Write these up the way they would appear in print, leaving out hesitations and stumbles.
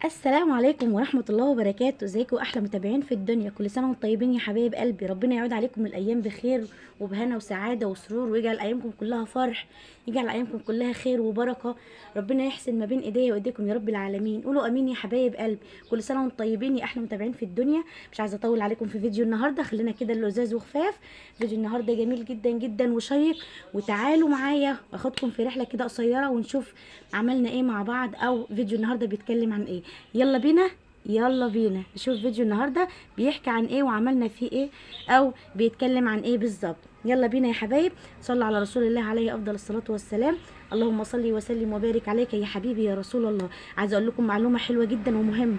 السلام عليكم ورحمة الله وبركاته. ازيكم احلى متابعين في الدنيا؟ كل سنة وانتم طيبين يا حبايب قلبي. ربنا يعود عليكم الايام بخير وبهنا وسعادة وسرور، ويجعل ايامكم كلها فرح، يجعل ايامكم كلها خير وبركة. ربنا يحسن ما بين ايديا وايديكم يا رب العالمين. قولوا امين يا حبايب قلبي. كل سنة وانتم طيبين يا احلى متابعين في الدنيا. مش عايزة اطول عليكم في فيديو النهاردة، خلينا كده اللزاز وخفاف. فيديو النهاردة جميل جدا جدا وشيق، وتعالوا معايا اخدكم في رحلة كده قصيرة ونشوف عملنا ايه مع بعض، او فيديو النهاردة بيتكلم عن ايه. يلا بينا، يلا بينا نشوف فيديو النهارده بيحكي عن ايه وعملنا فيه ايه، او بيتكلم عن ايه بالظبط. يلا بينا يا حبايب. صلوا على رسول الله عليه افضل الصلاه والسلام. اللهم صل وسلم وبارك عليك يا حبيبي يا رسول الله. عايزه اقول لكم معلومه حلوه جدا ومهمه.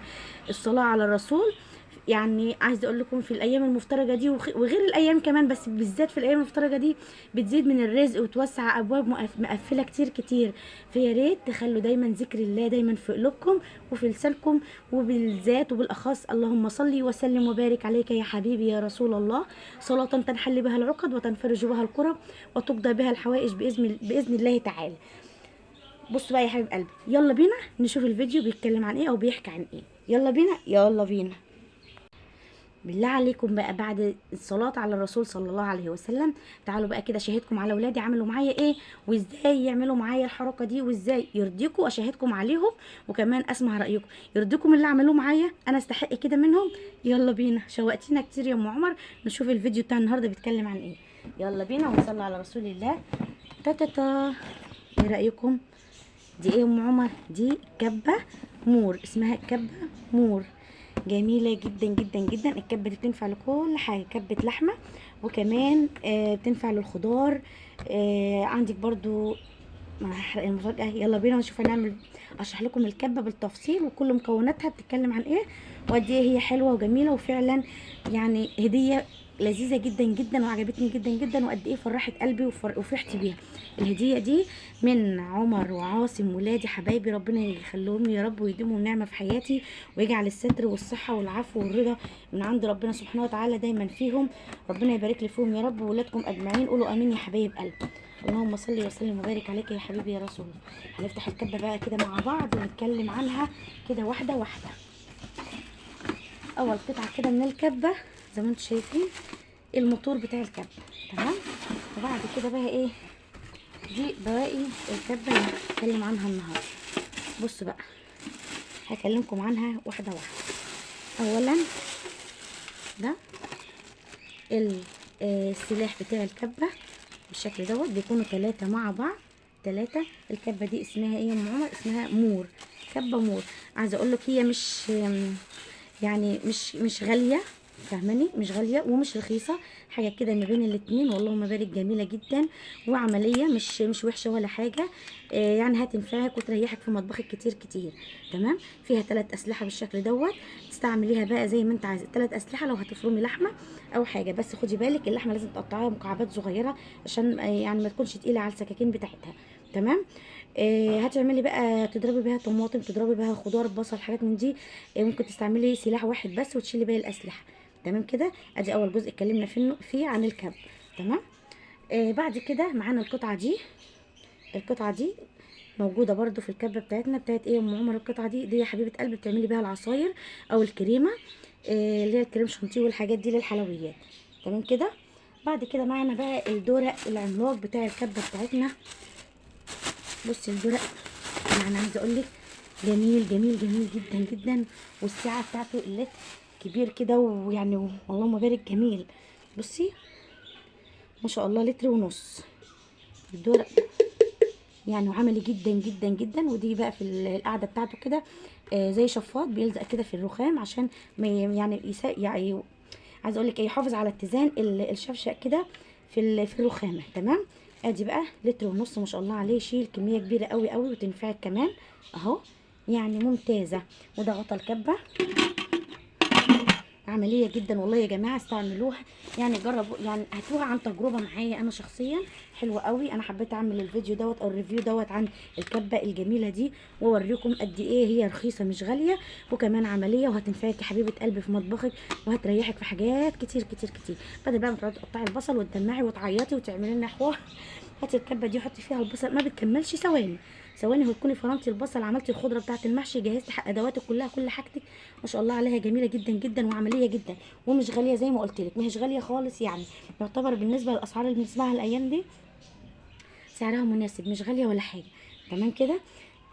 الصلاه على الرسول، يعني عايزه اقول لكم في الايام المفترجه دي وغير الايام كمان، بس بالذات في الايام المفترجه دي بتزيد من الرزق وتوسع ابواب مقفله كتير كتير. فيا ريت تخلوا دايما ذكر الله دايما في قلوبكم وفي لسانكم، وبالذات وبالاخص اللهم صل وسلم وبارك عليك يا حبيبي يا رسول الله. صلاه تنحل بها العقد وتنفرج بها الكرب وتقضى بها الحوائج باذن الله تعالى. بصوا بقى يا حبيب قلبي، يلا بينا نشوف الفيديو بيتكلم عن ايه او بيحكي عن ايه. يلا بينا يلا بينا. بالله عليكم بقى، بعد الصلاة على الرسول صلى الله عليه وسلم، تعالوا بقى كده اشاهدكم على ولادي عملوا معايا ايه، وازاي يعملوا معايا الحركة دي، وازاي يرضيكم اشاهدكم عليهم، وكمان اسمع رأيكم. يرضيكم اللي عملوه معايا؟ انا استحق كده منهم. يلا بينا، شوقتينا كتير يا ام عمر. نشوف الفيديو بتاع النهارده بيتكلم عن ايه. يلا بينا ونصلي على رسول الله. تا تا تا. ايه رأيكم؟ دي ايه يا ام عمر؟ دي كبة مور، اسمها كبة مور. جميلة جدا جدا جدا. الكبة دي بتنفع لكل حاجة، كبة لحمة، وكمان بتنفع للخضار. عندك برضو مع المفاجأة. يلا بينا نشوف هنعمل، اشرح لكم الكبة بالتفصيل وكل مكوناتها بتتكلم عن ايه، وقد ايه هي حلوة وجميلة، وفعلا يعني هدية لذيذة جدا جدا وعجبتني جدا جدا، وقد ايه فرحت قلبي وفرحت بيها. الهدية دي من عمر وعاصم ولادي حبايبي، ربنا يخليهم لي يا رب ويديمهم نعمة في حياتي، ويجعل الستر والصحة والعفو والرضا من عند ربنا سبحانه وتعالى دايما فيهم. ربنا يبارك لي فيهم يا رب وولادكم اجمعين. قولوا امين يا حبايب قلبي. اللهم صل وسلم وبارك عليك يا حبيبي يا رسول الله. هنفتح الكبه بقى كده مع بعض ونتكلم عنها كده واحده واحده. اول قطعه كده من الكبه زي ما انتم شايفين الموتور بتاع الكبه، تمام. وبعد كده بقى ايه، دي بواقي الكبه اللي هنتكلم عنها النهارده. بصوا بقى، هكلمكم عنها واحده واحده. اولا ده السلاح بتاع الكبه بالشكل دوت، بيكونوا 3 مع بعض، 3. الكبه دي اسمها ايه يا ام عمر؟ اسمها مور، كبه مور. عايزه اقول لك هي مش يعني مش غاليه، فاهماني؟ مش غاليه ومش رخيصه، حاجه كده ما بين الاتنين. واللهم بارك، جميله جدا وعمليه، مش وحشه ولا حاجه. يعني هتنفعك وتريحك في مطبخك كتير كتير، تمام. فيها 3 اسلحه بالشكل دوت، تستعمليها بقى زي ما انت عايزه. 3 اسلحه لو هتفرمي لحمه او حاجه، بس خدي بالك اللحمه لازم تقطعيها مكعبات صغيره عشان يعني ما تكونش تقيله على السكاكين بتاعتها، تمام. هتعملي بقى تضربي بيها طماطم، تضربي بيها خضار، بصل، حاجات من دي. ممكن تستعملي سلاح واحد بس وتشيلي باقي الاسلحه، تمام كده. ادي اول جزء اتكلمنا فيه عن الكب، تمام. بعد كده معانا القطعه دي. القطعه دي موجوده برده في الكبه بتاعتنا. بتاعت ايه يا ام عمر؟ القطعه دي يا حبيبه قلبي بتعملي بيها العصاير او الكريمه، اللي هي الكريم شانتيه والحاجات دي للحلويات، تمام كده. بعد كده معانا بقى الدورق العملاق بتاع الكبه بتاعتنا. بصي الدورق، يعني عايزه اقول لك جميل جميل جميل جدا جدا، والسعه بتاعته اللتر كبير كده، ويعني اللهم بارك جميل. بصي ما شاء الله، لتر ونص الدورق، يعني وعملي جدا جدا جدا. ودي بقى في القعده بتاعته كده زي شفاط بيلزق كده في الرخام عشان ما يعني يعني عايزه اقول لك يحافظ على اتزان الشفشق كده في الرخامه، تمام. ادي بقى لتر ونص، ما شاء الله عليه، يشيل كميه كبيره قوي قوي وتنفعك كمان اهو، يعني ممتازه. وده غطا الكبه، عمليه جدا والله يا جماعه، استعملوها يعني، جربوا يعني، هاتوها عن تجربه معايا انا شخصيا، حلوه قوي. انا حبيت اعمل الفيديو دوت او الريفيو دوت عن الكبه الجميله دي، واوريكم قد ايه هي رخيصه مش غاليه، وكمان عمليه، وهتنفعك يا حبيبه قلبي في مطبخك، وهتريحك في حاجات كتير كتير كتير. بدل بقى ما تقعدي تقطعي البصل وتدمعي وتعيطي وتعملي لنا حوار، هاتي الكبه دي حطي فيها البصل، ما بتكملش ثواني، ثواني وتكوني فرمتي البصل، عملتي الخضره بتاعه المحشي، جهزتي ادواتك كلها، كل حاجتك ما شاء الله عليها جميله جدا جدا وعمليه جدا، ومش غاليه زي ما قلت لك، مش غاليه خالص يعني، يعتبر بالنسبه للاسعار اللي بنسمعها الايام دي سعرها مناسب، مش غاليه ولا حاجه. تمام كده.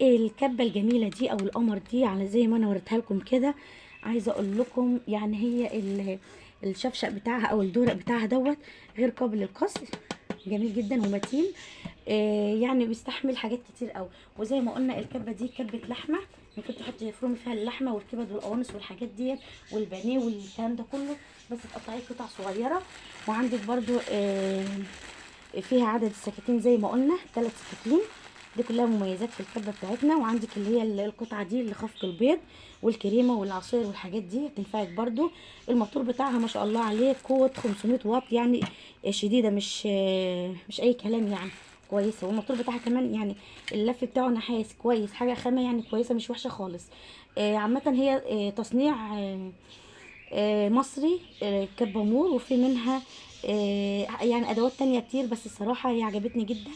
الكبه الجميله دي او القمر دي على زي ما انا وريتها لكم كده، عايزه اقول لكم يعني هي الشفشق بتاعها او الدورق بتاعها دوت غير قابل للكسر، جميل جدا ومتين. يعني بيستحمل حاجات كتير قوي. وزي ما قلنا الكبه دي كبه لحمه، ممكن تحطي تفرمي فيها اللحمه والكبد والقوانص والحاجات ديت والبانيه والكلام ده كله، بس تقطعيه قطع صغيره. وعندك برضو فيها عدد السكاكين زي ما قلنا 3 سكاكين، دي كلها مميزات في الكبه بتاعتنا. وعندك اللي هي القطعه دي لخفق البيض والكريمه والعصير والحاجات دي تنفعك برضو. الموتور بتاعها ما شاء الله عليه قوه 500 واط يعني شديده، مش اي كلام يعني، كويسه. والموتور بتاعها كمان يعني اللف بتاعه نحاس كويس، حاجه خامه يعني كويسه مش وحشه خالص. عامه هي تصنيع مصري، كبه مور، وفي منها يعني ادوات تانية كتير، بس الصراحه هي عجبتني جدا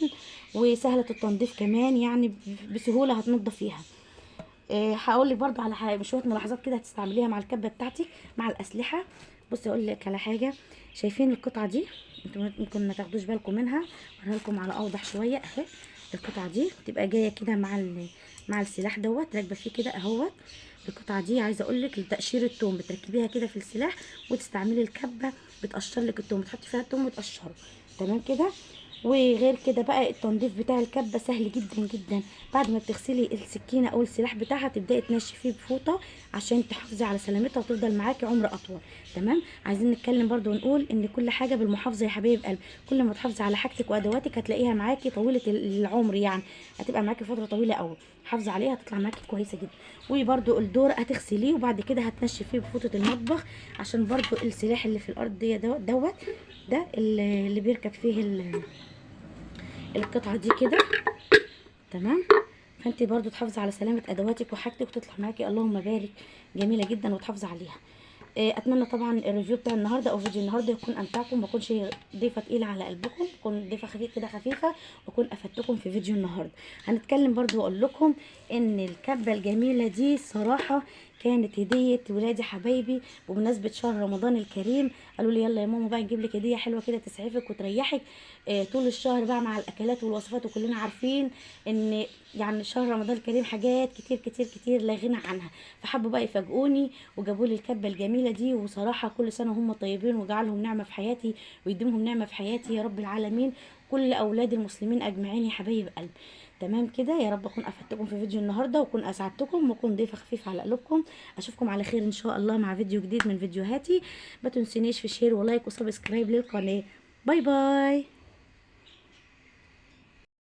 وسهله التنظيف كمان، يعني بسهوله هتنضف فيها. هقول لك برضو على شويه ملاحظات كده هتستعمليها مع الكبه بتاعتك مع الاسلحه. بصي اقول لك على حاجه، شايفين القطعه دي؟ انتوا ممكن ما تاخدوش بالكم منها، اوريها لكم على اوضح شويه اهي. القطعه دي بتبقى جايه كده مع السلاح دوت، راكبه فيه كده اهوت. القطعه دي عايزه اقول لك لتقشير التوم، بتركبيها كده في السلاح وتستعملي الكبه بتقشر لك التوم، بتحطي فيها التوم وتقشره. تمام كده. وغير كده بقى التنظيف بتاع الكبه سهل جدا جدا. بعد ما بتغسلي السكينه او السلاح بتاعها تبداي تنشفيه بفوطه عشان تحافظي على سلامتها وتفضل معاكي عمر اطول. تمام. عايزين نتكلم برضو ونقول ان كل حاجه بالمحافظه يا حبايب قلب، كل ما تحافظي على حاجتك وادواتك هتلاقيها معاكي طويله العمر، يعني هتبقى معاكي فتره طويله قوي، حافظي عليها هتطلع معاكي كويسه جدا. وبرضو الدور هتغسليه وبعد كده هتنشفيه بفوطه المطبخ، عشان برضو السلاح اللي في الارض دوت ده اللي بيركب فيه القطعه دي كده. تمام. فانت برضو تحافظي على سلامه ادواتك وحاجتك وتطلع معاكي اللهم بارك جميله جدا وتحافظي عليها. اتمنى طبعا الريفيو بتاع النهارده او فيديو النهارده يكون امتعكم، ما اكونش ضيفه تقيله على قلبكم، تكون ضيفه خفيفه كده خفيفه، واكون افدتكم في فيديو النهارده. هنتكلم برضو واقول لكم ان الكبه الجميله دي صراحه كانت هديه ولادي حبايبي بمناسبه شهر رمضان الكريم. قالوا لي يلا يا ماما بقى نجيب لك هديه حلوه كده تسعفك وتريحك طول الشهر بقى مع الاكلات والوصفات، وكلنا عارفين ان يعني شهر رمضان الكريم حاجات كتير كتير كتير لا غنى عنها. فحبوا بقى يفاجئوني وجابوا لي الكبه الجميله دي، وصراحه كل سنه هم طيبين وجعلهم نعمه في حياتي ويديمهم نعمه في حياتي يا رب العالمين، كل اولاد المسلمين اجمعين يا حبايب قلبي. تمام كده. يا رب اكون افدتكم في فيديو النهارده واكون اسعدتكم واكون ضيفه خفيفه على قلوبكم. اشوفكم على خير ان شاء الله مع فيديو جديد من فيديوهاتي. ما تنسونيش في شير ولايك وسبسكرايب للقناه. باي باي.